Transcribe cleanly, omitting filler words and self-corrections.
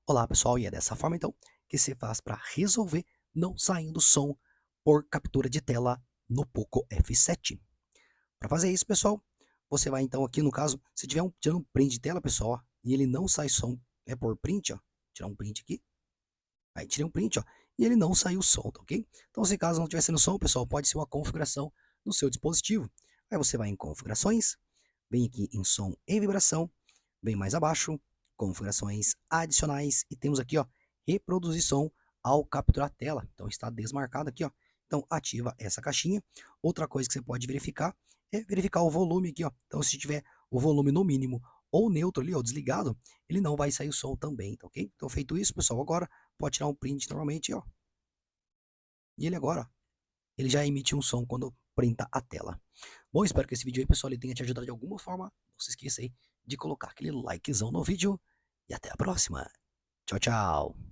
Olá pessoal, e é dessa forma então que se faz para resolver não saindo som por captura de tela no Poco F7. Para fazer isso, pessoal, você vai então aqui no caso, se tiver tirando um print de tela, pessoal, ó, e ele não sai som, é por print, ó, tirar um print aqui, aí tirei um print, ó, e ele não saiu som, tá ok? Então se caso não estiver sendo som, pessoal, pode ser uma configuração no seu dispositivo. Aí você vai em configurações, vem aqui em som e vibração, bem mais abaixo, configurações adicionais e temos aqui, ó, reproduzir som ao capturar a tela. Então está desmarcado aqui, ó. Então ativa essa caixinha. Outra coisa que você pode verificar é verificar o volume aqui, ó. Então se tiver o volume no mínimo ou neutro ali, ó, desligado, ele não vai sair o som também, tá ok? Então feito isso, pessoal, agora pode tirar um print normalmente, ó. E ele agora, ó, ele já emite um som quando printa a tela. Bom, espero que esse vídeo aí, pessoal, ele tenha te ajudado de alguma forma. Não se esqueça aí de colocar aquele likezão no vídeo. E até a próxima. Tchau, tchau.